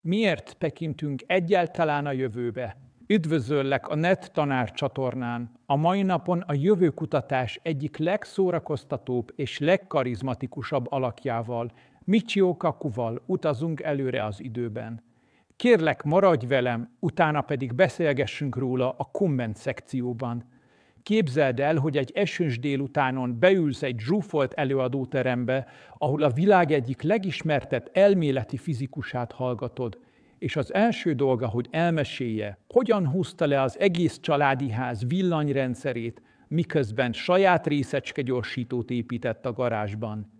Miért tekintünk egyáltalán a jövőbe? Üdvözöllek a NET Tanár csatornán. A mai napon a jövőkutatás egyik legszórakoztatóbb és legkarizmatikusabb alakjával, Michio Kakuval utazunk előre az időben. Kérlek, maradj velem, utána pedig beszélgessünk róla a komment szekcióban. Képzeld el, hogy egy esős délutánon beülsz egy zsúfolt előadóterembe, ahol a világ egyik legismertebb elméleti fizikusát hallgatod, és az első dolga, hogy elmesélje, hogyan húzta le az egész családi ház villanyrendszerét, miközben saját részecskegyorsítót épített a garázsban.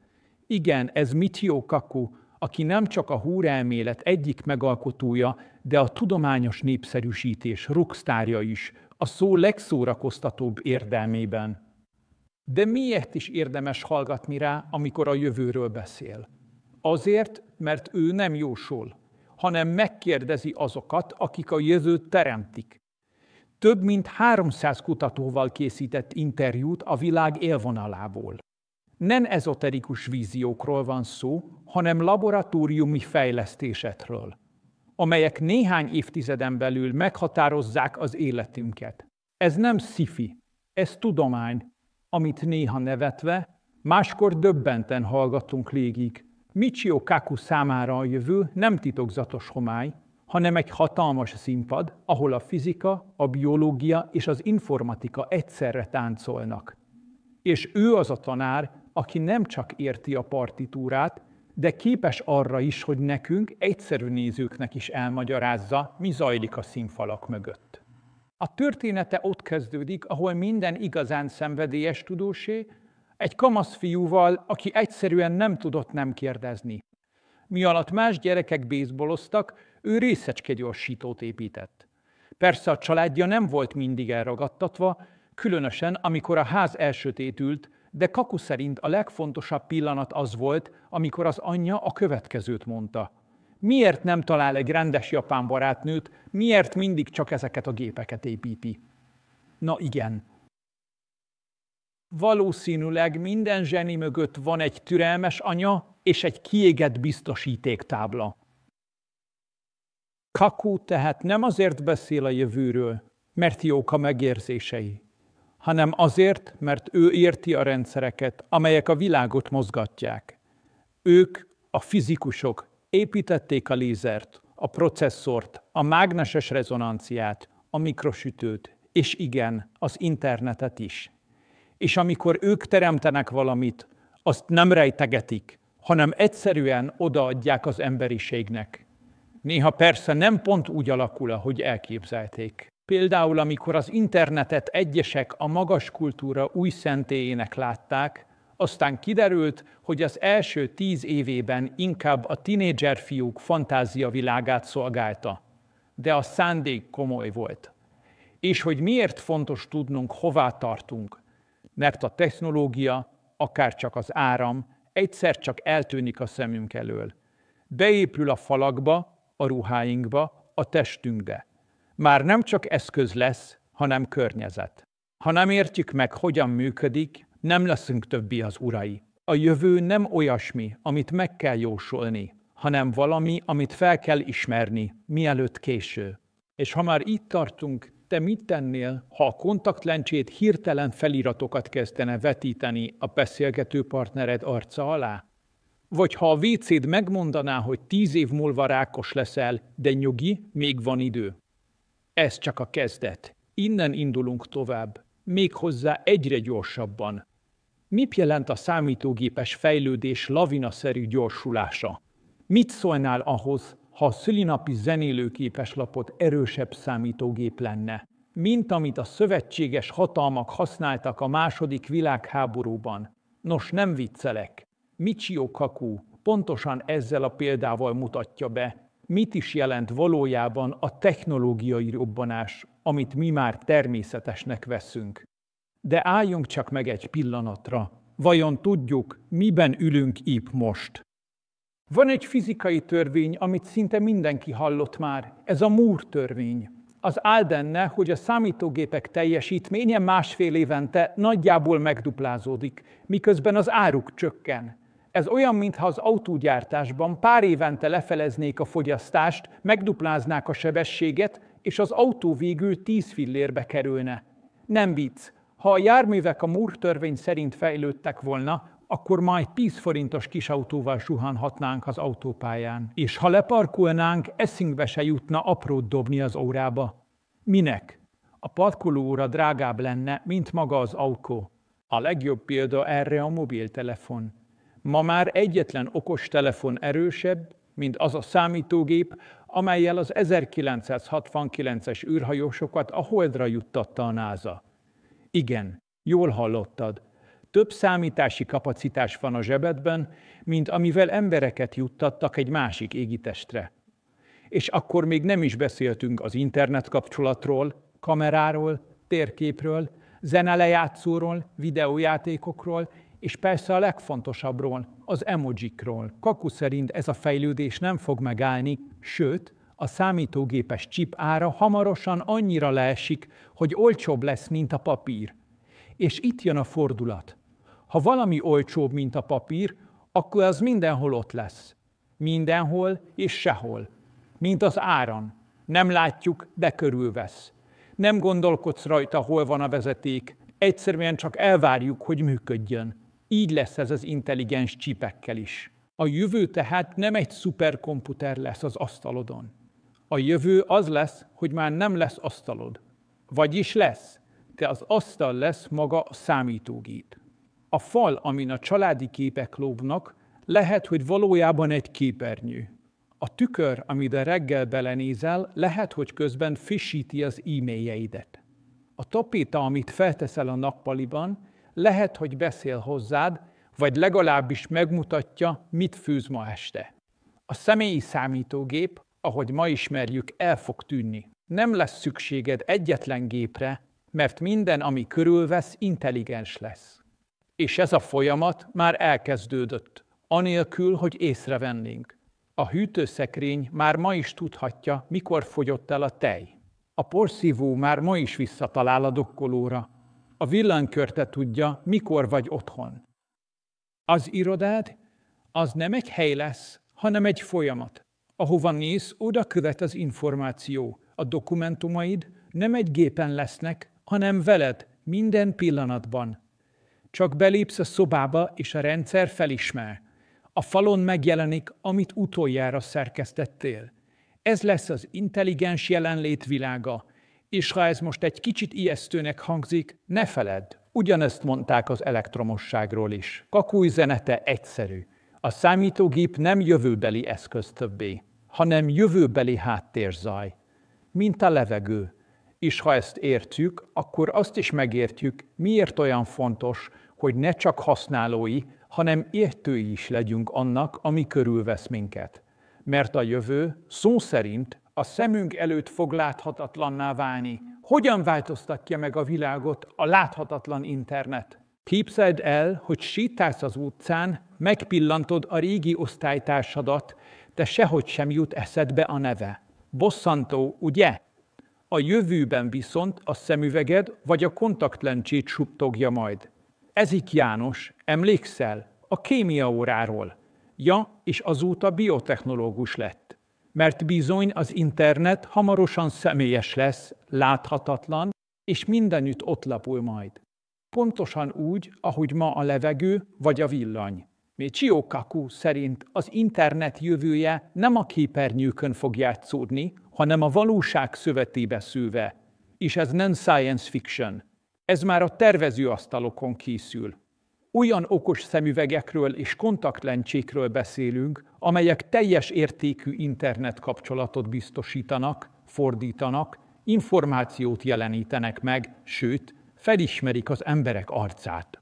Igen, ez Michio Kaku, aki nem csak a húrelmélet egyik megalkotója, de a tudományos népszerűsítés rockstárja is, a szó legszórakoztatóbb értelmében. De miért is érdemes hallgatni rá, amikor a jövőről beszél? Azért, mert ő nem jósol, hanem megkérdezi azokat, akik a jövőt teremtik. Több mint 300 kutatóval készített interjút a világ élvonalából. Nem ezoterikus víziókról van szó, hanem laboratóriumi fejlesztésekről, amelyek néhány évtizeden belül meghatározzák az életünket. Ez nem sci-fi, ez tudomány, amit néha nevetve, máskor döbbenten hallgatunk végig. Michio Kaku számára a jövő nem titokzatos homály, hanem egy hatalmas színpad, ahol a fizika, a biológia és az informatika egyszerre táncolnak. És ő az a tanár, aki nem csak érti a partitúrát, de képes arra is, hogy nekünk, egyszerű nézőknek is elmagyarázza, mi zajlik a színfalak mögött. A története ott kezdődik, ahol minden igazán szenvedélyes tudósé, egy kamasz fiúval, aki egyszerűen nem tudott nem kérdezni. Mi alatt más gyerekek baseballoztak, ő részecskegyorsítót épített. Persze a családja nem volt mindig elragadtatva, különösen amikor a ház elsötétült, de Kaku szerint a legfontosabb pillanat az volt, amikor az anyja a következőt mondta. Miért nem talál egy rendes japán barátnőt, miért mindig csak ezeket a gépeket építi? Na igen. Valószínűleg minden zseni mögött van egy türelmes anya és egy kiégett biztosítéktábla. Kaku tehát nem azért beszél a jövőről, mert jók a megérzései, hanem azért, mert ő érti a rendszereket, amelyek a világot mozgatják. Ők, a fizikusok, építették a lézert, a processzort, a mágneses rezonanciát, a mikrosütőt, és igen, az internetet is. És amikor ők teremtenek valamit, azt nem rejtegetik, hanem egyszerűen odaadják az emberiségnek. Néha persze nem pont úgy alakul, ahogy elképzelték. Például, amikor az internetet egyesek a magas kultúra új szentélyének látták, aztán kiderült, hogy az első 10 évében inkább a tinédzser fiúk fantáziavilágát szolgálta. De a szándék komoly volt. És hogy miért fontos tudnunk, hová tartunk? Mert a technológia, akár csak az áram, egyszer csak eltűnik a szemünk elől. Beépül a falakba, a ruháinkba, a testünkbe. Már nem csak eszköz lesz, hanem környezet. Ha nem értjük meg, hogyan működik, nem leszünk többé az urai. A jövő nem olyasmi, amit meg kell jósolni, hanem valami, amit fel kell ismerni, mielőtt késő. És ha már itt tartunk, te mit tennél, ha a kontaktlencsét hirtelen feliratokat kezdene vetíteni a beszélgető partnered arca alá? Vagy ha a WC-d megmondaná, hogy 10 év múlva rákos leszel, de nyugi, még van idő. Ez csak a kezdet. Innen indulunk tovább, méghozzá egyre gyorsabban. Mit jelent a számítógépes fejlődés lavinaszerű gyorsulása? Mit szólnál ahhoz, ha a szülinapi zenélőképeslapot erősebb számítógép lenne, mint amit a szövetséges hatalmak használtak a II. Világháborúban? Nos, nem viccelek. Michio Kaku pontosan ezzel a példával mutatja be, mit is jelent valójában a technológiai robbanás, amit mi már természetesnek veszünk. De álljunk csak meg egy pillanatra. Vajon tudjuk, miben ülünk épp most? Van egy fizikai törvény, amit szinte mindenki hallott már. Ez a Moore törvény. Az áll benne, hogy a számítógépek teljesítménye másfél évente nagyjából megduplázódik, miközben az áruk csökken. Ez olyan, mintha az autógyártásban pár évente lefeleznék a fogyasztást, megdupláznák a sebességet, és az autó végül 10 fillérbe kerülne. Nem vicc, ha a járművek a Moore törvény szerint fejlődtek volna, akkor majd 10 forintos kisautóval suhanhatnánk az autópályán. És ha leparkolnánk, eszünkbe se jutna aprót dobni az órába. Minek? A parkolóóra drágább lenne, mint maga az autó. A legjobb példa erre a mobiltelefon. Ma már egyetlen okostelefon erősebb, mint az a számítógép, amellyel az 1969-es űrhajósokat a Holdra juttatta a NASA. Igen, jól hallottad. Több számítási kapacitás van a zsebedben, mint amivel embereket juttattak egy másik égitestre. És akkor még nem is beszéltünk az internetkapcsolatról, kameráról, térképről, zenelejátszóról, videójátékokról, és persze a legfontosabbról, az emojikról. Kaku szerint ez a fejlődés nem fog megállni, sőt, a számítógépes chip ára hamarosan annyira leesik, hogy olcsóbb lesz, mint a papír. És itt jön a fordulat. Ha valami olcsóbb, mint a papír, akkor az mindenhol ott lesz. Mindenhol és sehol. Mint az áram. Nem látjuk, de körülvesz. Nem gondolkodsz rajta, hol van a vezeték, egyszerűen csak elvárjuk, hogy működjön. Így lesz ez az intelligens csipekkel is. A jövő tehát nem egy szuperkomputer lesz az asztalodon. A jövő az lesz, hogy már nem lesz asztalod. Vagyis lesz, de az asztal lesz maga a számítógép. A fal, amin a családi képek lógnak, lehet, hogy valójában egy képernyő. A tükör, amire reggel belenézel, lehet, hogy közben frissíti az e-mailjeidet. A tapéta, amit felteszel a nappaliban, lehet, hogy beszél hozzád, vagy legalábbis megmutatja, mit főz ma este. A személyi számítógép, ahogy ma ismerjük, el fog tűnni. Nem lesz szükséged egyetlen gépre, mert minden, ami körülvesz, intelligens lesz. És ez a folyamat már elkezdődött, anélkül, hogy észrevennénk. A hűtőszekrény már ma is tudhatja, mikor fogyott el a tej. A porszívó már ma is visszatalál a dokkolóra. A villanykörte tudja, mikor vagy otthon. Az irodád, az nem egy hely lesz, hanem egy folyamat. Ahova néz, oda követ az információ. A dokumentumaid nem egy gépen lesznek, hanem veled, minden pillanatban. Csak belépsz a szobába, és a rendszer felismer. A falon megjelenik, amit utoljára szerkesztettél. Ez lesz az intelligens jelenlét világa, és ha ez most egy kicsit ijesztőnek hangzik, ne feledd, ugyanezt mondták az elektromosságról is. Kaku üzenete egyszerű. A számítógép nem jövőbeli eszköz többé, hanem jövőbeli háttérzaj, mint a levegő. És ha ezt értjük, akkor azt is megértjük, miért olyan fontos, hogy ne csak használói, hanem értői is legyünk annak, ami körülvesz minket. Mert a jövő szó szerint a szemünk előtt fog láthatatlanná válni. Hogyan változtatja meg a világot a láthatatlan internet? Képzeld el, hogy sétálsz az utcán, megpillantod a régi osztálytársadat, de sehogy sem jut eszedbe a neve. Bosszantó, ugye? A jövőben viszont a szemüveged vagy a kontaktlencsét suttogja majd. Ezik János, emlékszel? A kémia óráról. Ja, és azóta biotechnológus lett. Mert bizony az internet hamarosan személyes lesz, láthatatlan, és mindenütt ott lapul majd. Pontosan úgy, ahogy ma a levegő vagy a villany. Michio Kaku szerint az internet jövője nem a képernyőkön fog játszódni, hanem a valóság szövetébe szőve. És ez nem science fiction. Ez már a tervezőasztalokon készül. Olyan okos szemüvegekről és kontaktlencsékről beszélünk, amelyek teljes értékű internet kapcsolatot biztosítanak, fordítanak, információt jelenítenek meg, sőt, felismerik az emberek arcát.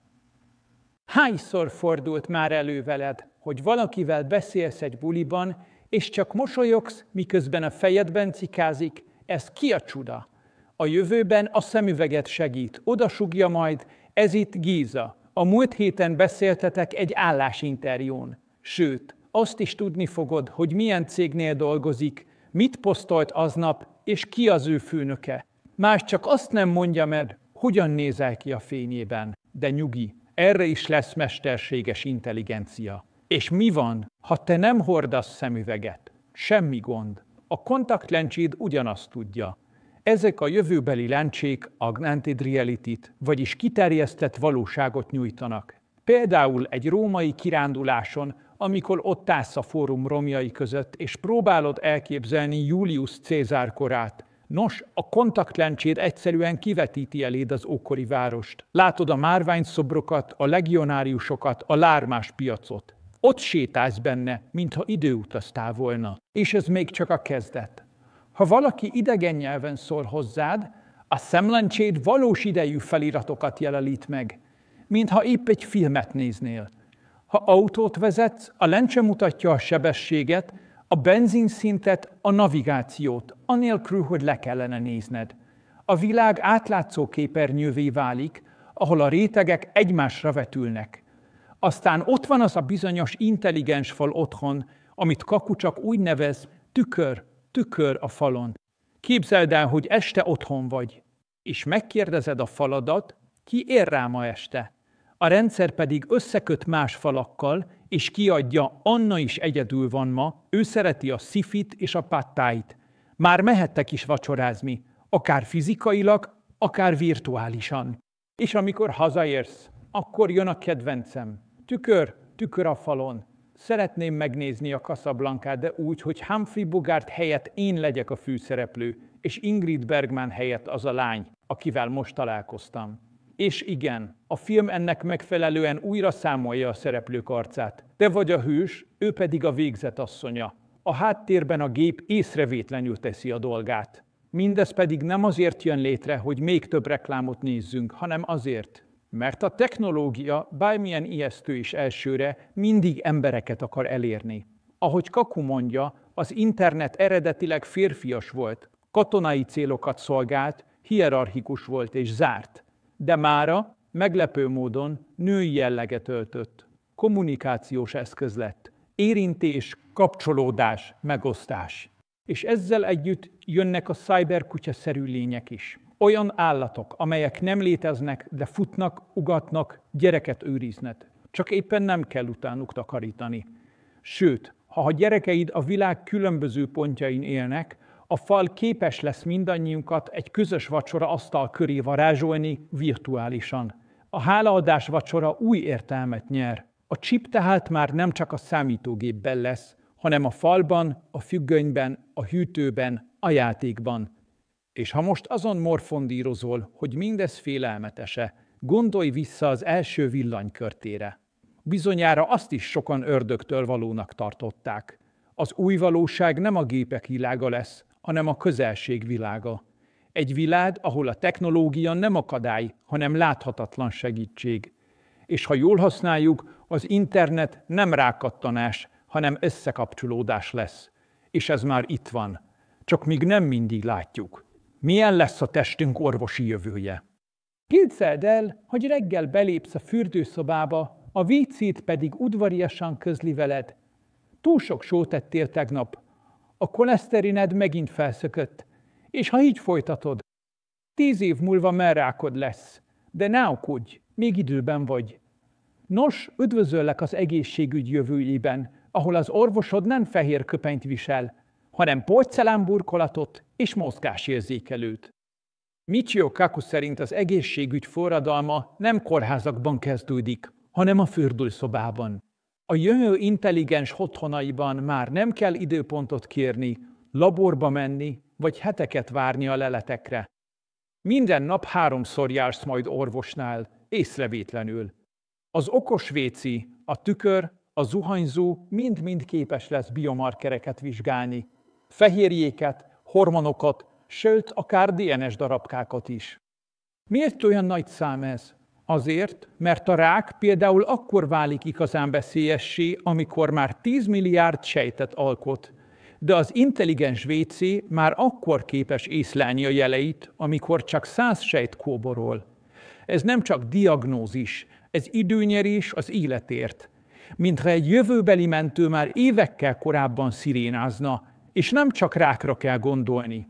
Hányszor fordult már elő veled, hogy valakivel beszélsz egy buliban, és csak mosolyogsz, miközben a fejedben cikázik? Ez ki a csuda? A jövőben a szemüveget segít, odasugja majd, ez itt Géza. A múlt héten beszéltetek egy állásinterjún. Sőt, azt is tudni fogod, hogy milyen cégnél dolgozik, mit posztolt aznap, és ki az ő főnöke. Más csak azt nem mondja meg, hogyan nézel ki a fényében. De nyugi, erre is lesz mesterséges intelligencia. És mi van, ha te nem hordasz szemüveget? Semmi gond. A kontaktlencséd ugyanazt tudja. Ezek a jövőbeli lencsék augmented reality-t, vagyis kiterjesztett valóságot nyújtanak. Például egy római kiránduláson, amikor ott állsz a fórum romjai között, és próbálod elképzelni Julius Cézár korát. Nos, a kontaktlencséd egyszerűen kivetíti eléd az ókori várost. Látod a márványszobrokat, a legionáriusokat, a lármás piacot. Ott sétálsz benne, mintha időutaztál volna. És ez még csak a kezdet. Ha valaki idegen nyelven szól hozzád, a szemlencséd valós idejű feliratokat jelenít meg, mintha épp egy filmet néznél. Ha autót vezetsz, a lencse mutatja a sebességet, a benzinszintet, a navigációt, anélkül, hogy le kellene nézned. A világ átlátszó képernyővé válik, ahol a rétegek egymásra vetülnek. Aztán ott van az a bizonyos intelligens fal otthon, amit Kaku csak úgy nevez, tükör a falon. Képzeld el, hogy este otthon vagy, és megkérdezed a faladat, ki ér rá ma este. A rendszer pedig összeköt más falakkal, és kiadja, Anna is egyedül van ma, ő szereti a szifit és a pattáit. Már mehettek is vacsorázni, akár fizikailag, akár virtuálisan. És amikor hazaérsz, akkor jön a kedvencem. Tükör a falon. Szeretném megnézni a Casablancát, de úgy, hogy Humphrey Bogart helyett én legyek a főszereplő, és Ingrid Bergman helyett az a lány, akivel most találkoztam. És igen, a film ennek megfelelően újra számolja a szereplők arcát. Te vagy a hős, ő pedig a végzett asszonya. A háttérben a gép észrevétlenül teszi a dolgát. Mindez pedig nem azért jön létre, hogy még több reklámot nézzünk, hanem azért, mert a technológia, bármilyen ijesztő is elsőre, mindig embereket akar elérni. Ahogy Kaku mondja, az internet eredetileg férfias volt, katonai célokat szolgált, hierarchikus volt és zárt. De mára meglepő módon női jelleget öltött. Kommunikációs eszköz lett. Érintés, kapcsolódás, megosztás. És ezzel együtt jönnek a cyberkutya-szerű lények is. Olyan állatok, amelyek nem léteznek, de futnak, ugatnak, gyereket őriznek. Csak éppen nem kell utánuk takarítani. Sőt, ha a gyerekeid a világ különböző pontjain élnek, a fal képes lesz mindannyiunkat egy közös vacsora asztal köré varázsolni virtuálisan. A hálaadás vacsora új értelmet nyer. A chip tehát már nem csak a számítógépben lesz, hanem a falban, a függönyben, a hűtőben, a játékban. És ha most azon morfondírozol, hogy mindez félelmetese, gondolj vissza az első villanykörtére. Bizonyára azt is sokan ördögtől valónak tartották. Az új valóság nem a gépek világa lesz, hanem a közelség világa. Egy világ, ahol a technológia nem akadály, hanem láthatatlan segítség. És ha jól használjuk, az internet nem rákattanás, hanem összekapcsolódás lesz. És ez már itt van. Csak még nem mindig látjuk. Milyen lesz a testünk orvosi jövője? Képzeld el, hogy reggel belépsz a fürdőszobába, a WC-t pedig udvariasan közli veled. Túl sok sót tettél tegnap. A koleszterined megint felszökött. És ha így folytatod, 10 év múlva mellrákod lesz. De ne aggódj, még időben vagy. Nos, üdvözöllek az egészségügy jövőjében, ahol az orvosod nem fehér köpenyt visel, hanem porcelánburkolatot és mozgásérzékelőt. Michio Kaku szerint az egészségügy forradalma nem kórházakban kezdődik, hanem a fürdőszobában. A jövő intelligens otthonaiban már nem kell időpontot kérni, laborba menni, vagy heteket várni a leletekre. Minden nap 3-szor jársz majd orvosnál, észrevétlenül. Az okos WC, a tükör, a zuhanyzó mind-mind képes lesz biomarkereket vizsgálni. Fehérjéket, hormonokat, sőt, akár DNS darabkákat is. Miért olyan nagy szám ez? Azért, mert a rák például akkor válik igazán veszélyessé, amikor már 10 milliárd sejtet alkot, de az intelligens WC már akkor képes észlelni a jeleit, amikor csak 100 sejt kóborol. Ez nem csak diagnózis, ez időnyerés az életért. Mintha egy jövőbeli mentő már évekkel korábban szirénázna, és nem csak rákra kell gondolni.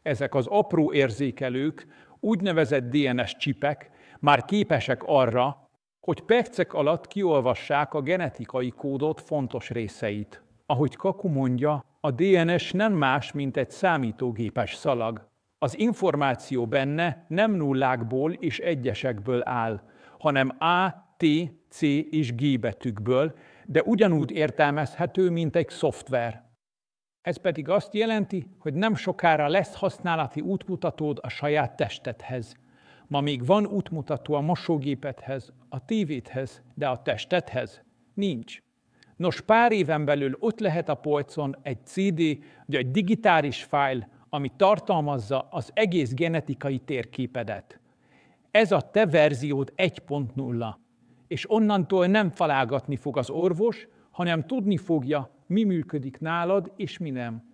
Ezek az apró érzékelők, úgynevezett DNS csipek már képesek arra, hogy percek alatt kiolvassák a genetikai kódot fontos részeit. Ahogy Kaku mondja, a DNS nem más, mint egy számítógépes szalag. Az információ benne nem nullákból és egyesekből áll, hanem A, T, C és G betűkből, de ugyanúgy értelmezhető, mint egy szoftver. Ez pedig azt jelenti, hogy nem sokára lesz használati útmutatód a saját testedhez. Ma még van útmutató a mosógépedhez, a tévédhez, de a testedhez nincs. Nos, pár éven belül ott lehet a polcon egy CD vagy egy digitális fájl, ami tartalmazza az egész genetikai térképedet. Ez a te verziód 1.0, és onnantól nem találgatni fog az orvos, hanem tudni fogja, mi működik nálad, és mi nem.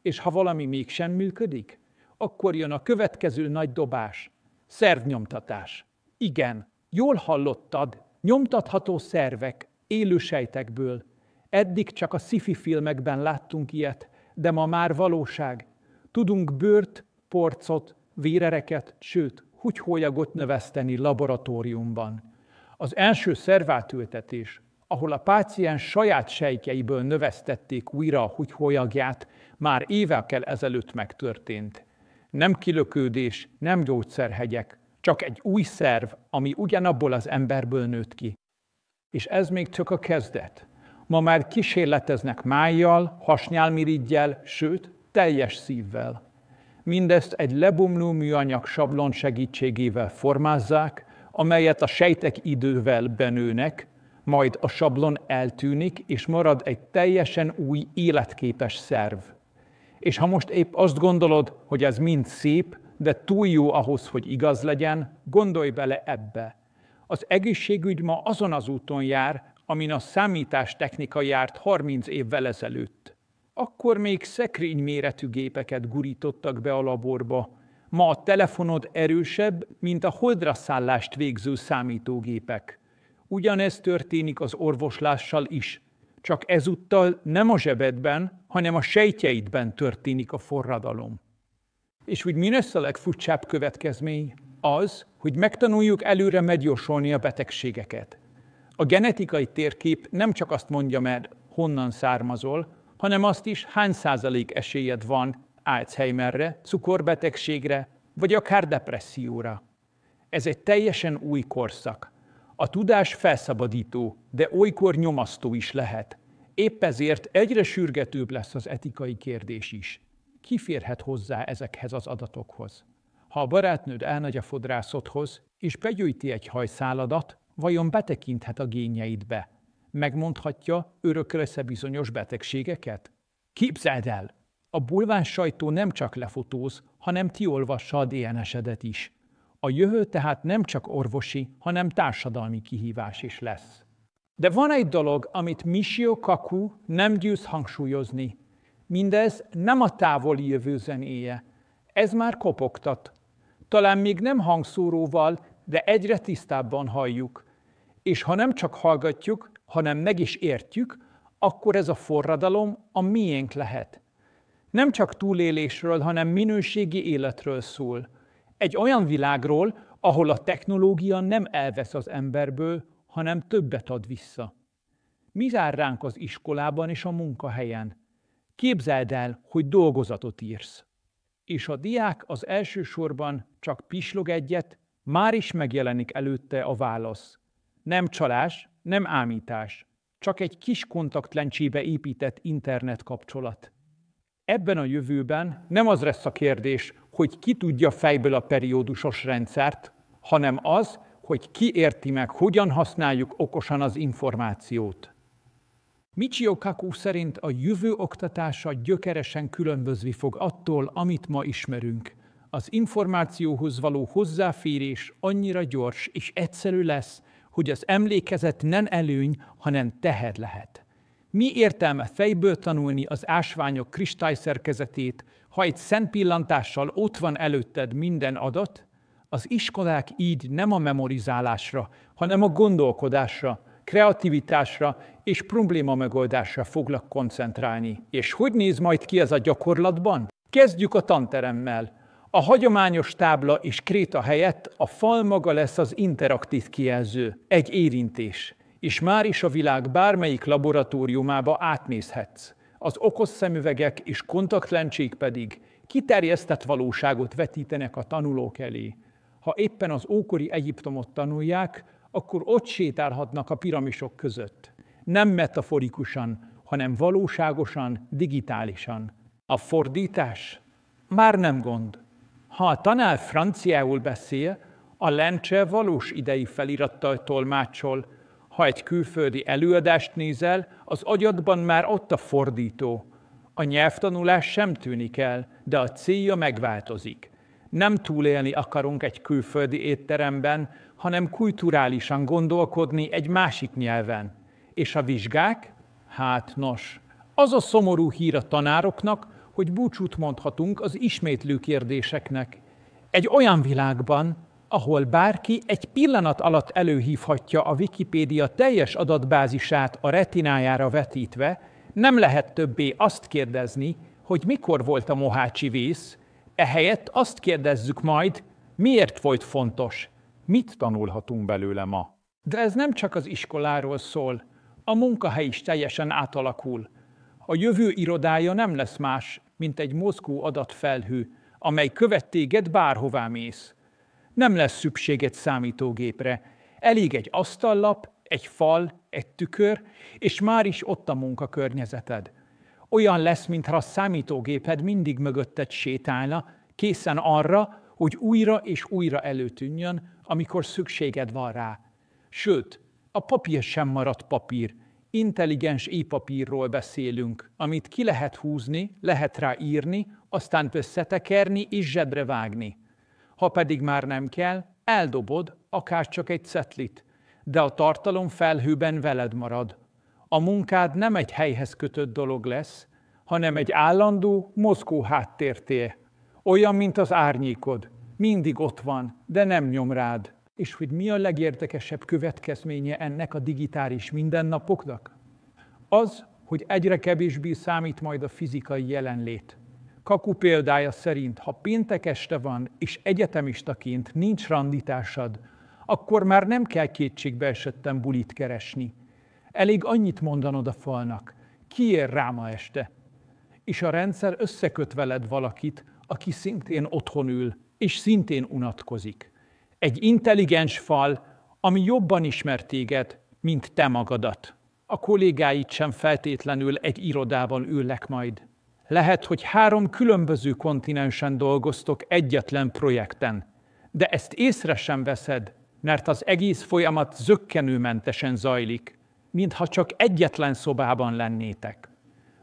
És ha valami mégsem működik, akkor jön a következő nagy dobás. Szervnyomtatás. Igen, jól hallottad, nyomtatható szervek, élő sejtekből. Eddig csak a sci-fi filmekben láttunk ilyet, de ma már valóság. Tudunk bőrt, porcot, vérereket, sőt, húgyhólyagot növeszteni laboratóriumban. Az első szervátültetés, ahol a páciens saját sejtjeiből növesztették újra a húgyhólyagját, már évekkel ezelőtt megtörtént. Nem kilökődés, nem gyógyszerhegyek, csak egy új szerv, ami ugyanabból az emberből nőtt ki. És ez még csak a kezdet. Ma már kísérleteznek májjal, hasnyálmiriggyel, sőt, teljes szívvel. Mindezt egy lebomló műanyag sablon segítségével formázzák, amelyet a sejtek idővel benőnek, majd a sablon eltűnik, és marad egy teljesen új, életképes szerv. És ha most épp azt gondolod, hogy ez mind szép, de túl jó ahhoz, hogy igaz legyen, gondolj bele ebbe. Az egészségügy ma azon az úton jár, amin a számítástechnika járt 30 évvel ezelőtt. Akkor még szekrényméretű gépeket gurítottak be a laborba. Ma a telefonod erősebb, mint a holdra szállást végző számítógépek. Ugyanez történik az orvoslással is. Csak ezúttal nem a zsebedben, hanem a sejtjeidben történik a forradalom. És úgy mi lesz a legfurcsább következmény? Az, hogy megtanuljuk előre megjósolni a betegségeket. A genetikai térkép nem csak azt mondja meg, honnan származol, hanem azt is, hány százalék esélyed van Alzheimerre, cukorbetegségre, vagy akár depresszióra. Ez egy teljesen új korszak. A tudás felszabadító, de olykor nyomasztó is lehet. Épp ezért egyre sürgetőbb lesz az etikai kérdés is. Ki férhet hozzá ezekhez az adatokhoz? Ha a barátnőd elmegy a fodrászodhoz, és begyűjti egy hajszáladat, vajon betekinthet a génjeidbe? Megmondhatja, örökölsz-e bizonyos betegségeket? Képzeld el! A bulván sajtó nem csak lefotóz, hanem kiolvassa a DNS-edet is. A jövő tehát nem csak orvosi, hanem társadalmi kihívás is lesz. De van egy dolog, amit Michio Kaku nem győz hangsúlyozni. Mindez nem a távoli jövő zenéje. Ez már kopogtat. Talán még nem hangszóróval, de egyre tisztábban halljuk. És ha nem csak hallgatjuk, hanem meg is értjük, akkor ez a forradalom a miénk lehet. Nem csak túlélésről, hanem minőségi életről szól. Egy olyan világról, ahol a technológia nem elvesz az emberből, hanem többet ad vissza. Mi zár ránk az iskolában és a munkahelyen? Képzeld el, hogy dolgozatot írsz. És a diák az elsősorban csak pislog egyet, már is megjelenik előtte a válasz. Nem csalás, nem ámítás, csak egy kis kontaktlencsébe épített internetkapcsolat. Ebben a jövőben nem az lesz a kérdés, hogy ki tudja fejből a periódusos rendszert, hanem az, hogy ki érti meg, hogyan használjuk okosan az információt. Michio Kaku szerint a jövő oktatása gyökeresen különbözni fog attól, amit ma ismerünk. Az információhoz való hozzáférés annyira gyors és egyszerű lesz, hogy az emlékezet nem előny, hanem teher lehet. Mi értelme fejből tanulni az ásványok kristályszerkezetét, ha egy szempillantással ott van előtted minden adat? Az iskolák így nem a memorizálásra, hanem a gondolkodásra, kreativitásra és problémamegoldásra foglak koncentrálni. És hogy néz majd ki ez a gyakorlatban? Kezdjük a tanteremmel. A hagyományos tábla és kréta helyett a fal maga lesz az interaktív kijelző, egy érintés, és már is a világ bármelyik laboratóriumába átnézhetsz. Az okos szemüvegek és kontaktlencsék pedig kiterjesztett valóságot vetítenek a tanulók elé. Ha éppen az ókori Egyiptomot tanulják, akkor ott sétálhatnak a piramisok között. Nem metaforikusan, hanem valóságosan, digitálisan. A fordítás? Már nem gond. Ha a tanár franciául beszél, a lencse valós idei felirattal tolmácsol. Ha egy külföldi előadást nézel, az agyadban már ott a fordító. A nyelvtanulás sem tűnik el, de a célja megváltozik. Nem túlélni akarunk egy külföldi étteremben, hanem kulturálisan gondolkodni egy másik nyelven. És a vizsgák? Hát nos, az a szomorú hír a tanároknak, hogy búcsút mondhatunk az ismétlő kérdéseknek. Egy olyan világban, ahol bárki egy pillanat alatt előhívhatja a Wikipédia teljes adatbázisát a retinájára vetítve, nem lehet többé azt kérdezni, hogy mikor volt a mohácsi vész, ehelyett azt kérdezzük majd, miért volt fontos, mit tanulhatunk belőle ma. De ez nem csak az iskoláról szól, a munkahely is teljesen átalakul. A jövő irodája nem lesz más, mint egy mozgó adatfelhő, amely követ téged bárhová mész. Nem lesz szükséged számítógépre, elég egy asztallap, egy fal, egy tükör, és már is ott a munkakörnyezeted. Olyan lesz, mintha a számítógéped mindig mögötted sétálna, készen arra, hogy újra és újra előtűnjön, amikor szükséged van rá. Sőt, a papír sem marad papír. Intelligens e-papírról beszélünk, amit ki lehet húzni, lehet rá írni, aztán összetekerni és zsebre vágni. Ha pedig már nem kell, eldobod, akár csak egy cetlit, de a tartalom felhőben veled marad. A munkád nem egy helyhez kötött dolog lesz, hanem egy állandó, mozgó háttértér. Olyan, mint az árnyékod. Mindig ott van, de nem nyom rád. És hogy mi a legérdekesebb következménye ennek a digitális mindennapoknak? Az, hogy egyre kevésbé számít majd a fizikai jelenlét. Kaku példája szerint, ha péntek este van, és egyetemistaként nincs randításad, akkor már nem kell kétségbeesetten bulit keresni. Elég annyit mondanod a falnak, ki ér rá ma este. És a rendszer összeköt veled valakit, aki szintén otthon ül, és szintén unatkozik. Egy intelligens fal, ami jobban ismer téged, mint te magadat. A kollégáid sem feltétlenül egy irodában ülnek majd. Lehet, hogy 3 különböző kontinensen dolgoztok egyetlen projekten, de ezt észre sem veszed, mert az egész folyamat zökkenőmentesen zajlik, mintha csak egyetlen szobában lennétek.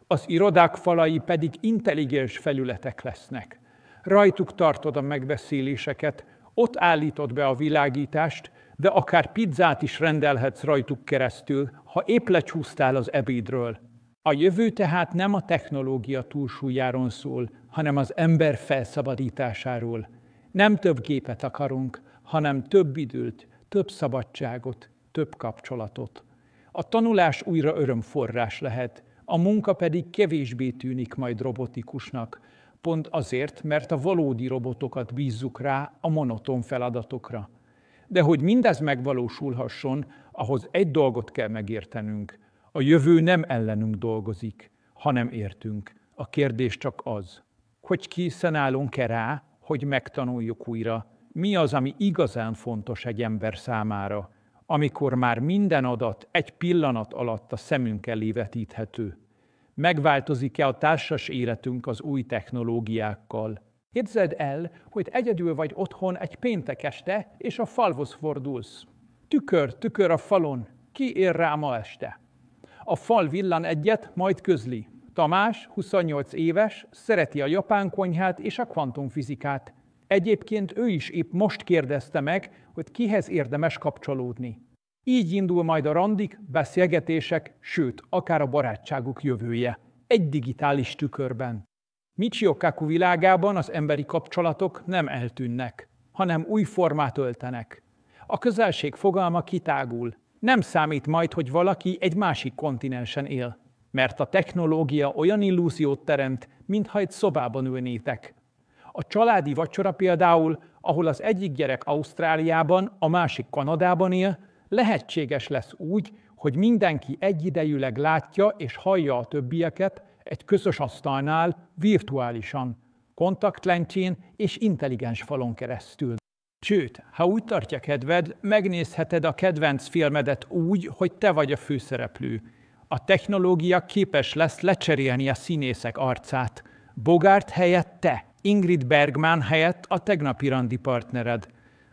Az irodák falai pedig intelligens felületek lesznek. Rajtuk tartod a megbeszéléseket, ott állítod be a világítást, de akár pizzát is rendelhetsz rajtuk keresztül, ha épp lecsúsztál az ebédről. A jövő tehát nem a technológia túlsúlyáról szól, hanem az ember felszabadításáról. Nem több gépet akarunk, hanem több időt, több szabadságot, több kapcsolatot. A tanulás újra örömforrás lehet, a munka pedig kevésbé tűnik majd robotikusnak, pont azért, mert a valódi robotokat bízzuk rá a monoton feladatokra. De hogy mindez megvalósulhasson, ahhoz egy dolgot kell megértenünk. A jövő nem ellenünk dolgozik, hanem értünk. A kérdés csak az, hogy készen állunk-e rá, hogy megtanuljuk újra, mi az, ami igazán fontos egy ember számára, amikor már minden adat egy pillanat alatt a szemünk elé vetíthető. Megváltozik-e a társas életünk az új technológiákkal? Képzeld el, hogy egyedül vagy otthon egy péntek este, és a falhoz fordulsz. Tükör a falon, ki ér rá ma este? A fal villan egyet, majd közli. Tamás, 28 éves, szereti a japán konyhát és a kvantumfizikát. Egyébként ő is épp most kérdezte meg, hogy kihez érdemes kapcsolódni. Így indul majd a randik, beszélgetések, sőt, akár a barátságuk jövője. Egy digitális tükörben. Michio Kaku világában az emberi kapcsolatok nem eltűnnek, hanem új formát öltenek. A közelség fogalma kitágul. Nem számít majd, hogy valaki egy másik kontinensen él, mert a technológia olyan illúziót teremt, mintha egy szobában ülnétek. A családi vacsora például, ahol az egyik gyerek Ausztráliában, a másik Kanadában él, lehetséges lesz úgy, hogy mindenki egyidejűleg látja és hallja a többieket egy közös asztalnál virtuálisan, kontaktlencsén és intelligens falon keresztül. Sőt, ha úgy tartja kedved, megnézheted a kedvenc filmedet úgy, hogy te vagy a főszereplő. A technológia képes lesz lecserélni a színészek arcát. Bogart helyett te, Ingrid Bergman helyett a tegnapi randi partnered.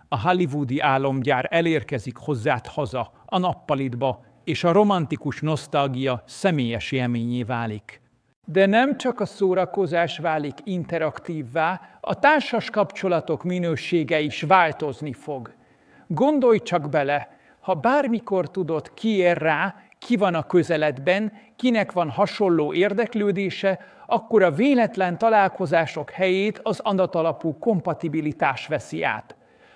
A hollywoodi álomgyár elérkezik hozzád haza, a nappalitba, és a romantikus nosztalgia személyes élményé válik. De nem csak a szórakozás válik interaktívvá, a társas kapcsolatok minősége is változni fog. Gondolj csak bele, ha bármikor tudod, ki ér rá, ki van a közeledben, kinek van hasonló érdeklődése, akkor a véletlen találkozások helyét az adatalapú kompatibilitás veszi át.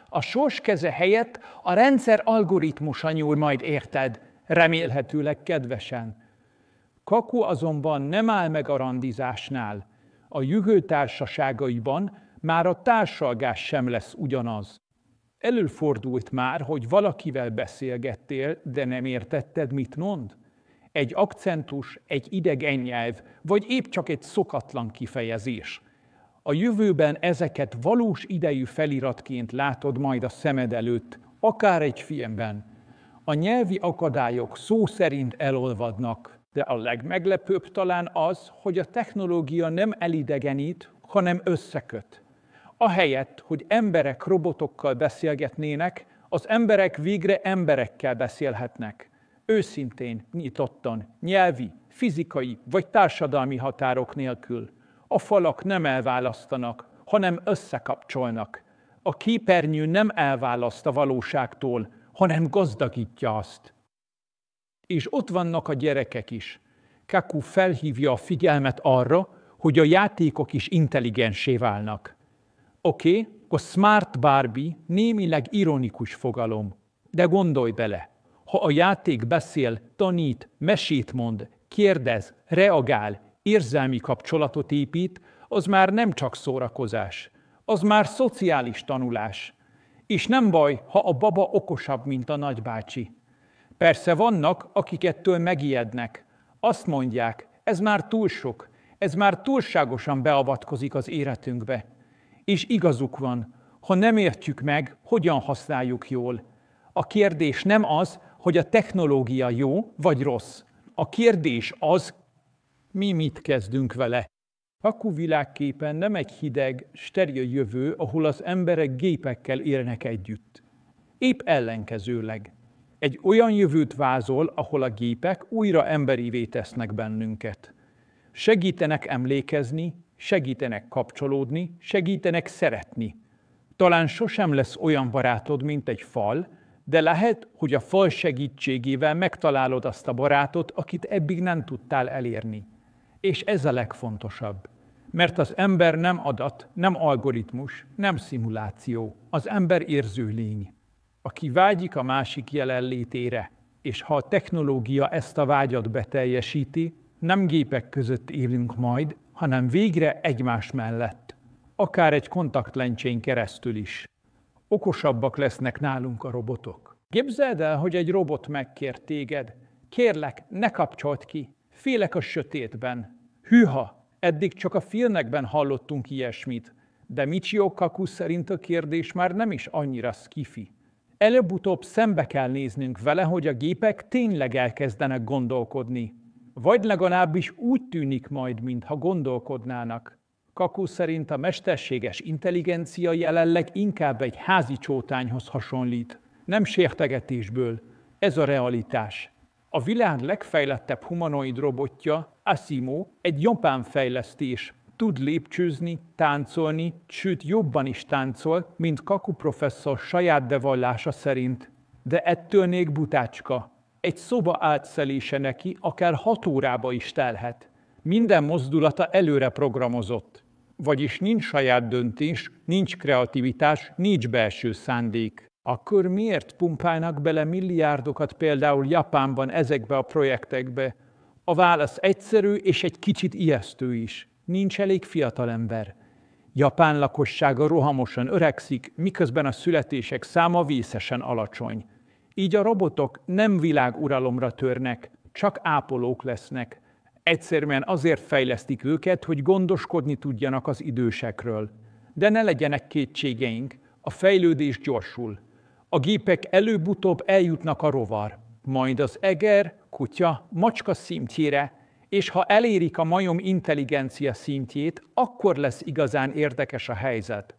A sors keze helyett a rendszer algoritmusa nyúl majd érted, remélhetőleg kedvesen. Kaku azonban nem áll meg a randizásnál. A jövő társaságaiban már a társalgás sem lesz ugyanaz. Előfordult már, hogy valakivel beszélgettél, de nem értetted, mit mond? Egy akcentus, egy idegen nyelv, vagy épp csak egy szokatlan kifejezés. A jövőben ezeket valós idejű feliratként látod majd a szemed előtt, akár egy filmben. A nyelvi akadályok szó szerint elolvadnak, de a legmeglepőbb talán az, hogy a technológia nem elidegenít, hanem összeköt. Ahelyett, hogy emberek robotokkal beszélgetnének, az emberek végre emberekkel beszélhetnek. Őszintén, nyitottan, nyelvi, fizikai vagy társadalmi határok nélkül. A falak nem elválasztanak, hanem összekapcsolnak. A képernyő nem elválaszt a valóságtól, hanem gazdagítja azt. És ott vannak a gyerekek is. Kaku felhívja a figyelmet arra, hogy a játékok is intelligensé válnak. Oké, a Smart Barbie némileg ironikus fogalom, de gondolj bele, ha a játék beszél, tanít, mesét mond, kérdez, reagál, érzelmi kapcsolatot épít, az már nem csak szórakozás, az már szociális tanulás. És nem baj, ha a baba okosabb, mint a nagybácsi. Persze vannak, akik ettől megijednek. Azt mondják, ez már túl sok, ez már túlságosan beavatkozik az életünkbe. És igazuk van, ha nem értjük meg, hogyan használjuk jól. A kérdés nem az, hogy a technológia jó vagy rossz. A kérdés az, mi mit kezdünk vele. Kaku világképen nem egy hideg, steril jövő, ahol az emberek gépekkel élnek együtt. Épp ellenkezőleg. Egy olyan jövőt vázol, ahol a gépek újra emberivé tesznek bennünket. Segítenek emlékezni, segítenek kapcsolódni, segítenek szeretni. Talán sosem lesz olyan barátod, mint egy fal, de lehet, hogy a fal segítségével megtalálod azt a barátot, akit eddig nem tudtál elérni. És ez a legfontosabb. Mert az ember nem adat, nem algoritmus, nem szimuláció. Az ember érző lény, aki vágyik a másik jelenlétére, és ha a technológia ezt a vágyat beteljesíti, nem gépek között élünk majd, hanem végre egymás mellett, akár egy kontaktlencsén keresztül is. Okosabbak lesznek nálunk a robotok. Képzeld el, hogy egy robot megkér téged. Kérlek, ne kapcsold ki, félek a sötétben. Hűha, eddig csak a filmekben hallottunk ilyesmit, de Michio Kaku szerint a kérdés már nem is annyira sci-fi. Előbb-utóbb szembe kell néznünk vele, hogy a gépek tényleg elkezdenek gondolkodni. Vagy legalábbis úgy tűnik majd, mintha gondolkodnának. Kaku szerint a mesterséges intelligencia jelenleg inkább egy házi csótányhoz hasonlít. Nem sértegetésből, ez a realitás. A világ legfejlettebb humanoid robotja, Asimo, egy japán fejlesztés. Tud lépcsőzni, táncolni, sőt jobban is táncol, mint Kaku professzor saját bevallása szerint. De ettől még butácska. Egy szoba átszelése neki akár 6 órába is telhet. Minden mozdulata előre programozott. Vagyis nincs saját döntés, nincs kreativitás, nincs belső szándék. Akkor miért pumpálnak bele milliárdokat például Japánban ezekbe a projektekbe? A válasz egyszerű és egy kicsit ijesztő is. Nincs elég fiatalember. Japán lakossága rohamosan öregszik, miközben a születések száma vészesen alacsony. Így a robotok nem világuralomra törnek, csak ápolók lesznek. Egyszerűen azért fejlesztik őket, hogy gondoskodni tudjanak az idősekről. De ne legyenek kétségeink, a fejlődés gyorsul. A gépek előbb-utóbb eljutnak a rovar, majd az eger, kutya, macska szintjére, és ha elérik a majom intelligencia szintjét, akkor lesz igazán érdekes a helyzet.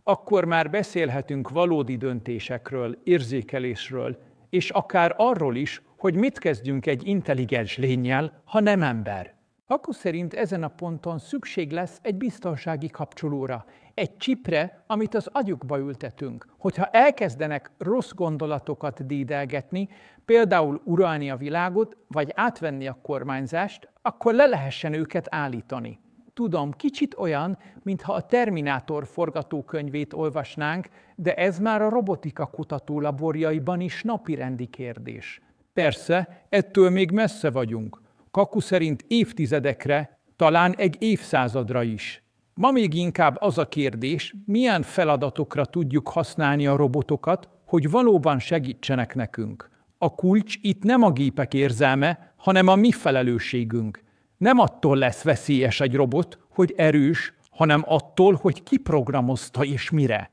Akkor már beszélhetünk valódi döntésekről, érzékelésről, és akár arról is, hogy mit kezdjünk egy intelligens lénnyel, ha nem ember. Akkor szerint ezen a ponton szükség lesz egy biztonsági kapcsolóra, egy csipre, amit az agyukba ültetünk. Hogyha elkezdenek rossz gondolatokat dédelgetni, például uralni a világot, vagy átvenni a kormányzást, akkor le lehessen őket állítani. Tudom, kicsit olyan, mintha a Terminátor forgatókönyvét olvasnánk, de ez már a robotika kutatólaborjaiban is napirendi kérdés. Persze, ettől még messze vagyunk. Kaku szerint évtizedekre, talán egy évszázadra is. Ma még inkább az a kérdés, milyen feladatokra tudjuk használni a robotokat, hogy valóban segítsenek nekünk. A kulcs itt nem a gépek érzelme, hanem a mi felelősségünk. Nem attól lesz veszélyes egy robot, hogy erős, hanem attól, hogy ki programozta és mire.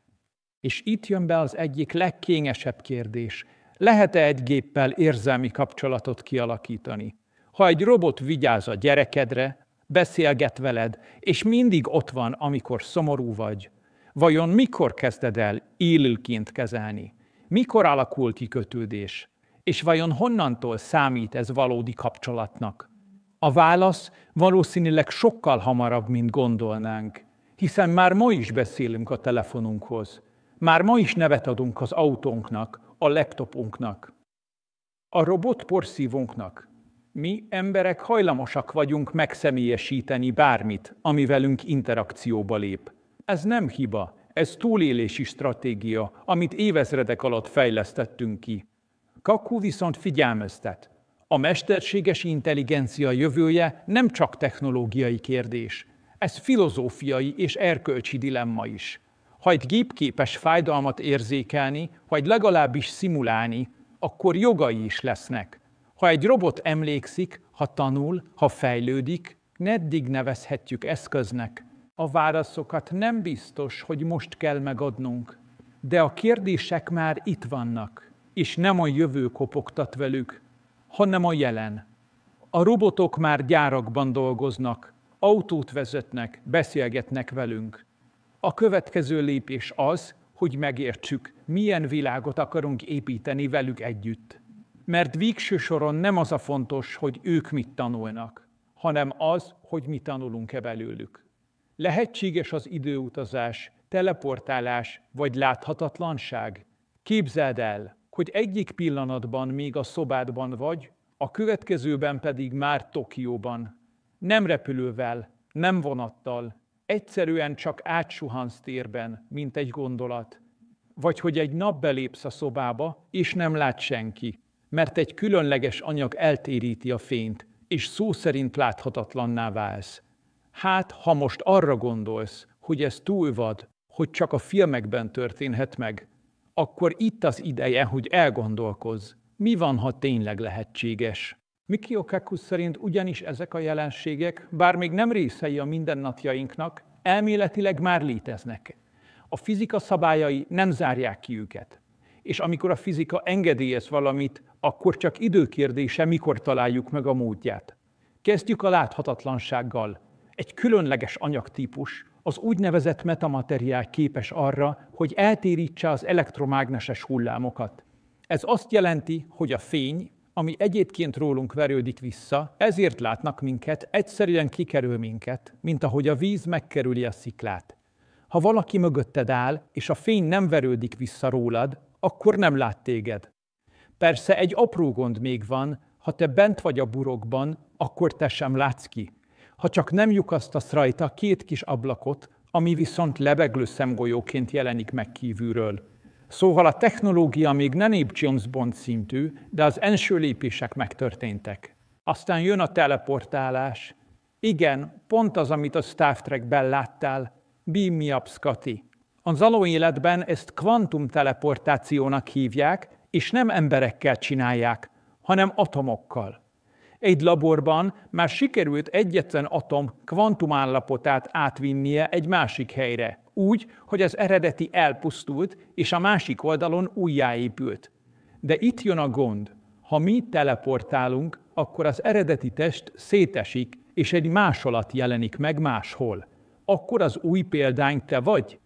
És itt jön be az egyik legkényesebb kérdés. Lehet-e egy géppel érzelmi kapcsolatot kialakítani? Ha egy robot vigyáz a gyerekedre, beszélget veled, és mindig ott van, amikor szomorú vagy, vajon mikor kezded el élőként kezelni? Mikor alakul ki kötődés? És vajon honnantól számít ez valódi kapcsolatnak? A válasz valószínűleg sokkal hamarabb, mint gondolnánk, hiszen már ma is beszélünk a telefonunkhoz. Már ma is nevet adunk az autónknak, a laptopunknak, a robot porszívónknak. Mi emberek hajlamosak vagyunk megszemélyesíteni bármit, ami velünk interakcióba lép. Ez nem hiba, ez túlélési stratégia, amit évezredek alatt fejlesztettünk ki. Kaku viszont figyelmeztet. A mesterséges intelligencia jövője nem csak technológiai kérdés. Ez filozófiai és erkölcsi dilemma is. Ha egy gép képes fájdalmat érzékelni, vagy legalábbis szimulálni, akkor jogai is lesznek. Ha egy robot emlékszik, ha tanul, ha fejlődik, meddig nevezhetjük eszköznek? A válaszokat nem biztos, hogy most kell megadnunk, de a kérdések már itt vannak, és nem a jövő kopogtat velük, hanem a jelen. A robotok már gyárakban dolgoznak, autót vezetnek, beszélgetnek velünk. A következő lépés az, hogy megértsük, milyen világot akarunk építeni velük együtt. Mert végső soron nem az a fontos, hogy ők mit tanulnak, hanem az, hogy mi tanulunk-e belőlük. Lehetséges az időutazás, teleportálás vagy láthatatlanság? Képzeld el, hogy egyik pillanatban még a szobádban vagy, a következőben pedig már Tokióban. Nem repülővel, nem vonattal, egyszerűen csak átsuhansz térben, mint egy gondolat. Vagy hogy egy nap belépsz a szobába, és nem lát senki, mert egy különleges anyag eltéríti a fényt, és szó szerint láthatatlanná válsz. Hát, ha most arra gondolsz, hogy ez túl vad, hogy csak a filmekben történhet meg, akkor itt az ideje, hogy elgondolkozz, mi van, ha tényleg lehetséges. Mikio Kaku szerint ugyanis ezek a jelenségek, bár még nem részei a mindennapjainknak, elméletileg már léteznek. A fizika szabályai nem zárják ki őket. És amikor a fizika engedélyez valamit, akkor csak időkérdése, mikor találjuk meg a módját. Kezdjük a láthatatlansággal. Egy különleges anyagtípus, az úgynevezett metamateriál képes arra, hogy eltérítse az elektromágneses hullámokat. Ez azt jelenti, hogy a fény, ami egyébként rólunk verődik vissza, ezért látnak minket, egyszerűen kikerül minket, mint ahogy a víz megkerüli a sziklát. Ha valaki mögötted áll, és a fény nem verődik vissza rólad, akkor nem lát téged. Persze egy apró gond még van, ha te bent vagy a burokban, akkor te sem látsz ki. Ha csak nem lyukasztasz rajta két kis ablakot, ami viszont lebeglő szemgolyóként jelenik meg kívülről. Szóval a technológia még nem épp James Bond szintű, de az első lépések megtörténtek. Aztán jön a teleportálás. Igen, pont az, amit a Star Trekben láttál. beam me up, Scotty. Az való életben ezt kvantumteleportációnak hívják, és nem emberekkel csinálják, hanem atomokkal. Egy laborban már sikerült egyetlen atom kvantumállapotát átvinnie egy másik helyre, úgy, hogy az eredeti elpusztult, és a másik oldalon újjáépült. De itt jön a gond. Ha mi teleportálunk, akkor az eredeti test szétesik, és egy másolat jelenik meg máshol. Akkor az új példány te vagy?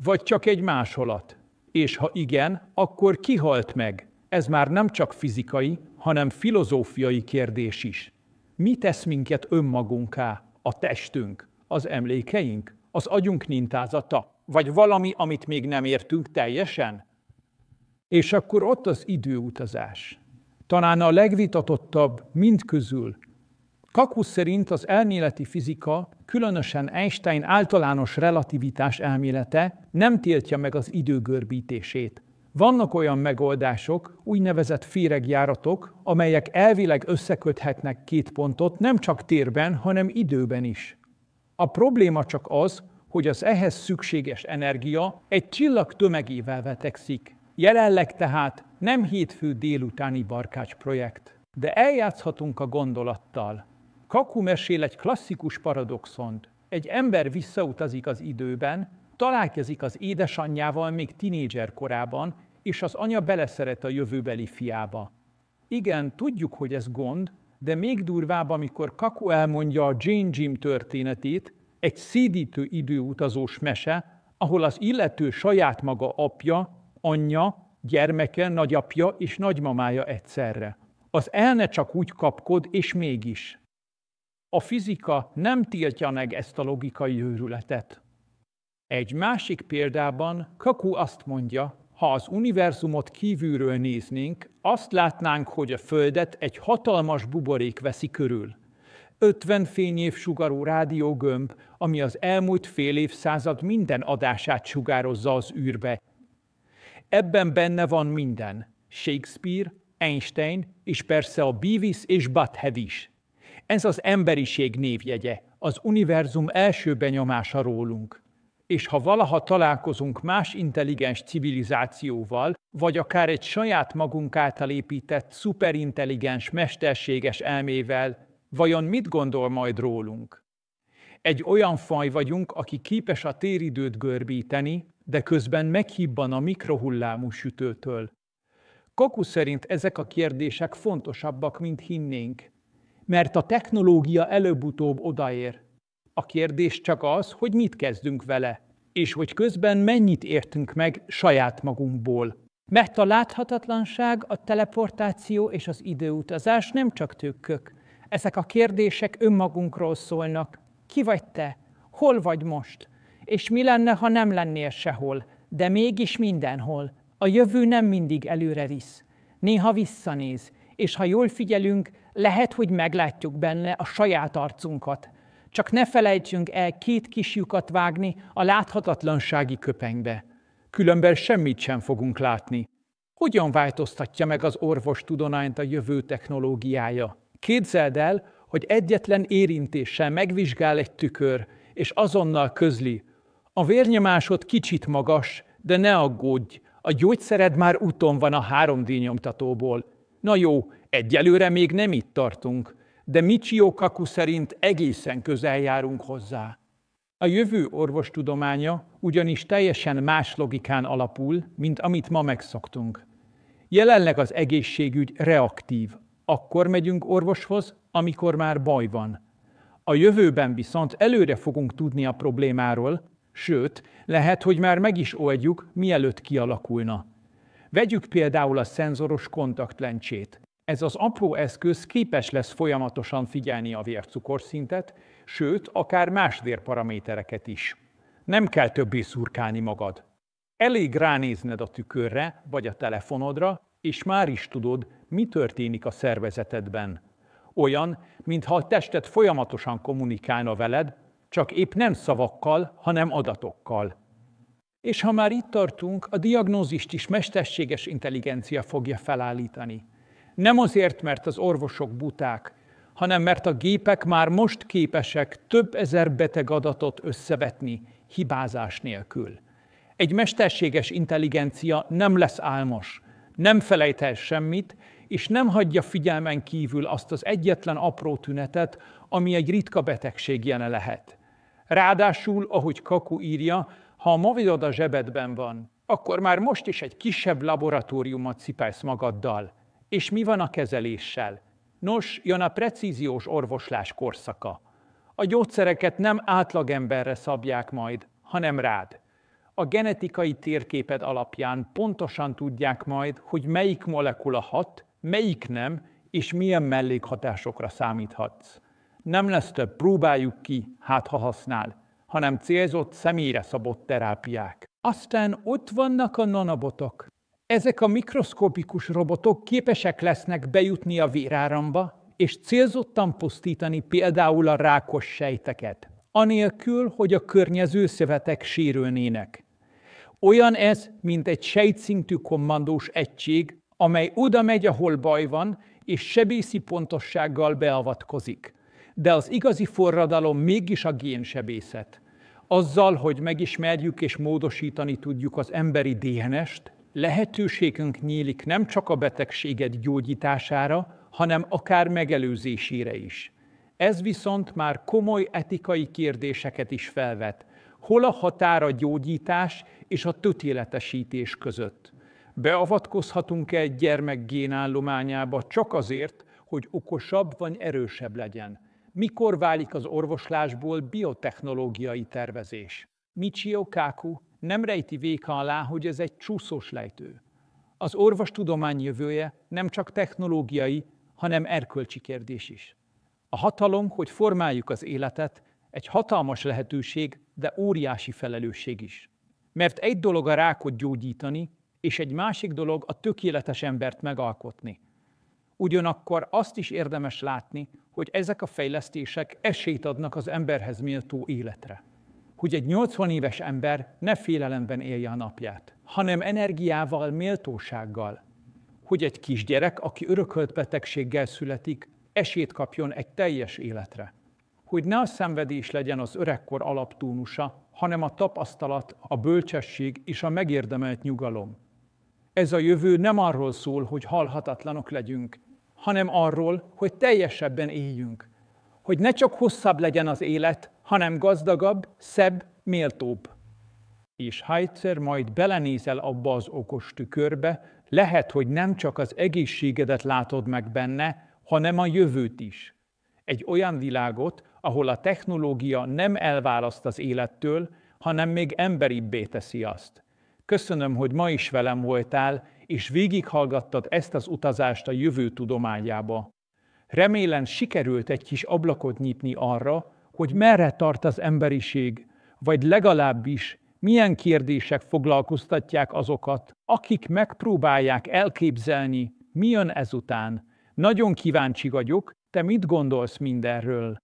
Vagy csak egy másolat? És ha igen, akkor ki halt meg? Ez már nem csak fizikai, hanem filozófiai kérdés is. Mi tesz minket önmagunká? A testünk, az emlékeink, az agyunk mintázata, vagy valami, amit még nem értünk teljesen? És akkor ott az időutazás. Talán a legvitatottabb mindközül. Kaku szerint az elméleti fizika, különösen Einstein általános relativitás elmélete nem tiltja meg az idő görbítését. Vannak olyan megoldások, úgynevezett féregjáratok, amelyek elvileg összeköthetnek két pontot nem csak térben, hanem időben is. A probléma csak az, hogy az ehhez szükséges energia egy csillag tömegével vetekszik. Jelenleg tehát nem hétfő délutáni barkács projekt, de eljátszhatunk a gondolattal. Kaku mesél egy klasszikus paradoxont. Egy ember visszautazik az időben, találkozik az édesanyjával még tinédzser korában, és az anya beleszeret a jövőbeli fiába. Igen, tudjuk, hogy ez gond, de még durvább, amikor Kaku elmondja a Jane Jim történetét, egy szédítő időutazós mese, ahol az illető saját maga apja, anyja, gyermeke, nagyapja és nagymamája egyszerre. Az elne csak úgy kapkod, és mégis. A fizika nem tiltja meg ezt a logikai őrületet. Egy másik példában Kaku azt mondja, ha az univerzumot kívülről néznénk, azt látnánk, hogy a Földet egy hatalmas buborék veszi körül. 50 fényév sugarú rádiógömb, ami az elmúlt fél évszázad minden adását sugározza az űrbe. Ebben benne van minden. Shakespeare, Einstein, és persze a Beavis és Butthead is. Ez az emberiség névjegye, az univerzum első benyomása rólunk. És ha valaha találkozunk más intelligens civilizációval, vagy akár egy saját magunk által épített, szuperintelligens, mesterséges elmével, vajon mit gondol majd rólunk? Egy olyan faj vagyunk, aki képes a téridőt görbíteni, de közben meghibban a mikrohullámú sütőtől. Kaku szerint ezek a kérdések fontosabbak, mint hinnénk, mert a technológia előbb-utóbb odaér. A kérdés csak az, hogy mit kezdünk vele, és hogy közben mennyit értünk meg saját magunkból. Mert a láthatatlanság, a teleportáció és az időutazás nem csak tükkök. Ezek a kérdések önmagunkról szólnak. Ki vagy te? Hol vagy most? És mi lenne, ha nem lennél sehol, de mégis mindenhol? A jövő nem mindig előre visz. Néha visszanéz, és ha jól figyelünk, lehet, hogy meglátjuk benne a saját arcunkat. Csak ne felejtsünk el 2 kis lyukat vágni a láthatatlansági köpenybe. Különben semmit sem fogunk látni. Hogyan változtatja meg az orvostudományt a jövő technológiája? Képzeld el, hogy egyetlen érintéssel megvizsgál egy tükör, és azonnal közli. A vérnyomásod kicsit magas, de ne aggódj, a gyógyszered már úton van a 3D nyomtatóból. Na jó, egyelőre még nem itt tartunk, de Michio Kaku szerint egészen közel járunk hozzá. A jövő orvostudománya ugyanis teljesen más logikán alapul, mint amit ma megszoktunk. Jelenleg az egészségügy reaktív. Akkor megyünk orvoshoz, amikor már baj van. A jövőben viszont előre fogunk tudni a problémáról, sőt, lehet, hogy már meg is oldjuk, mielőtt kialakulna. Vegyük például a szenzoros kontaktlencsét. Ez az apró eszköz képes lesz folyamatosan figyelni a vércukorszintet, sőt, akár más vérparamétereket is. Nem kell többé szurkálni magad. Elég ránézned a tükörre vagy a telefonodra, és már is tudod, mi történik a szervezetedben. Olyan, mintha a tested folyamatosan kommunikálna veled, csak épp nem szavakkal, hanem adatokkal. És ha már itt tartunk, a diagnózist is mesterséges intelligencia fogja felállítani. Nem azért, mert az orvosok buták, hanem mert a gépek már most képesek több ezer beteg adatot összevetni, hibázás nélkül. Egy mesterséges intelligencia nem lesz álmos, nem felejt el semmit, és nem hagyja figyelmen kívül azt az egyetlen apró tünetet, ami egy ritka betegség jele lehet. Ráadásul, ahogy Kaku írja, ha a mobilod a zsebedben van, akkor már most is egy kisebb laboratóriumot cipelsz magaddal. És mi van a kezeléssel? Nos, jön a precíziós orvoslás korszaka. A gyógyszereket nem átlagemberre szabják majd, hanem rád. A genetikai térképed alapján pontosan tudják majd, hogy melyik molekula hat, melyik nem, és milyen mellékhatásokra számíthatsz. Nem lesz több próbáljuk ki, hát ha használ, hanem célzott, személyre szabott terápiák. Aztán ott vannak a nanobotok. Ezek a mikroszkopikus robotok képesek lesznek bejutni a véráramba, és célzottan pusztítani például a rákos sejteket, anélkül, hogy a környező szövetek sérülnének. Olyan ez, mint egy sejtszintű kommandós egység, amely oda megy, ahol baj van, és sebészi pontossággal beavatkozik. De az igazi forradalom mégis a génsebészet. Azzal, hogy megismerjük és módosítani tudjuk az emberi DNS-t, lehetőségünk nyílik nem csak a betegségek gyógyítására, hanem akár megelőzésére is. Ez viszont már komoly etikai kérdéseket is felvet. Hol a határ a gyógyítás és a tökéletesítés között? Beavatkozhatunk-e egy gyermek génállományába csak azért, hogy okosabb vagy erősebb legyen? Mikor válik az orvoslásból biotechnológiai tervezés? Michio Kaku nem rejti véka alá, hogy ez egy csúszós lejtő. Az orvostudomány jövője nem csak technológiai, hanem erkölcsi kérdés is. A hatalom, hogy formáljuk az életet, egy hatalmas lehetőség, de óriási felelősség is. Mert egy dolog a rákot gyógyítani, és egy másik dolog a tökéletes embert megalkotni. Ugyanakkor azt is érdemes látni, hogy ezek a fejlesztések esélyt adnak az emberhez méltó életre. Hogy egy 80 éves ember ne félelemben élje a napját, hanem energiával, méltósággal. Hogy egy kisgyerek, aki örökölt betegséggel születik, esélyt kapjon egy teljes életre. Hogy ne a szenvedés legyen az öregkor alaptónusa, hanem a tapasztalat, a bölcsesség és a megérdemelt nyugalom. Ez a jövő nem arról szól, hogy halhatatlanok legyünk, hanem arról, hogy teljesebben éljünk. Hogy ne csak hosszabb legyen az élet, hanem gazdagabb, szebb, méltóbb. És ha egyszer majd belenézel abba az okos tükörbe, lehet, hogy nem csak az egészségedet látod meg benne, hanem a jövőt is. Egy olyan világot, ahol a technológia nem elválaszt az élettől, hanem még emberibbé teszi azt. Köszönöm, hogy ma is velem voltál, és végighallgattad ezt az utazást a jövő tudományába. Remélem sikerült egy kis ablakot nyitni arra, hogy merre tart az emberiség, vagy legalábbis milyen kérdések foglalkoztatják azokat, akik megpróbálják elképzelni, mi jön ezután. Nagyon kíváncsi vagyok, te mit gondolsz mindenről?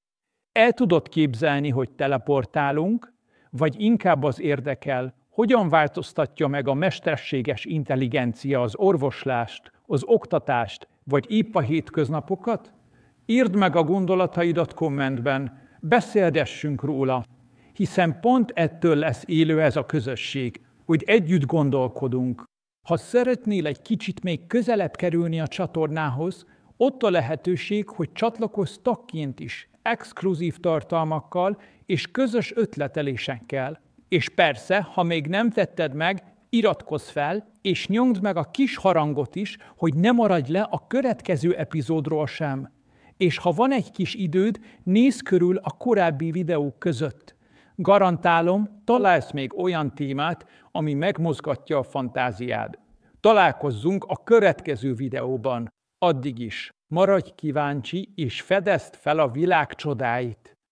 El tudod képzelni, hogy teleportálunk, vagy inkább az érdekel, hogyan változtatja meg a mesterséges intelligencia az orvoslást, az oktatást, vagy épp a hétköznapokat? Írd meg a gondolataidat kommentben, beszélgessünk róla, hiszen pont ettől lesz élő ez a közösség, hogy együtt gondolkodunk. Ha szeretnél egy kicsit még közelebb kerülni a csatornához, ott a lehetőség, hogy csatlakozz tagként is, exkluzív tartalmakkal és közös ötletelésekkel. És persze, ha még nem tetted meg, iratkozz fel, és nyomd meg a kis harangot is, hogy ne maradj le a következő epizódról sem. És ha van egy kis időd, nézz körül a korábbi videók között. Garantálom, találsz még olyan témát, ami megmozgatja a fantáziád. Találkozzunk a következő videóban. Addig is maradj kíváncsi, és fedezd fel a világ csodáit!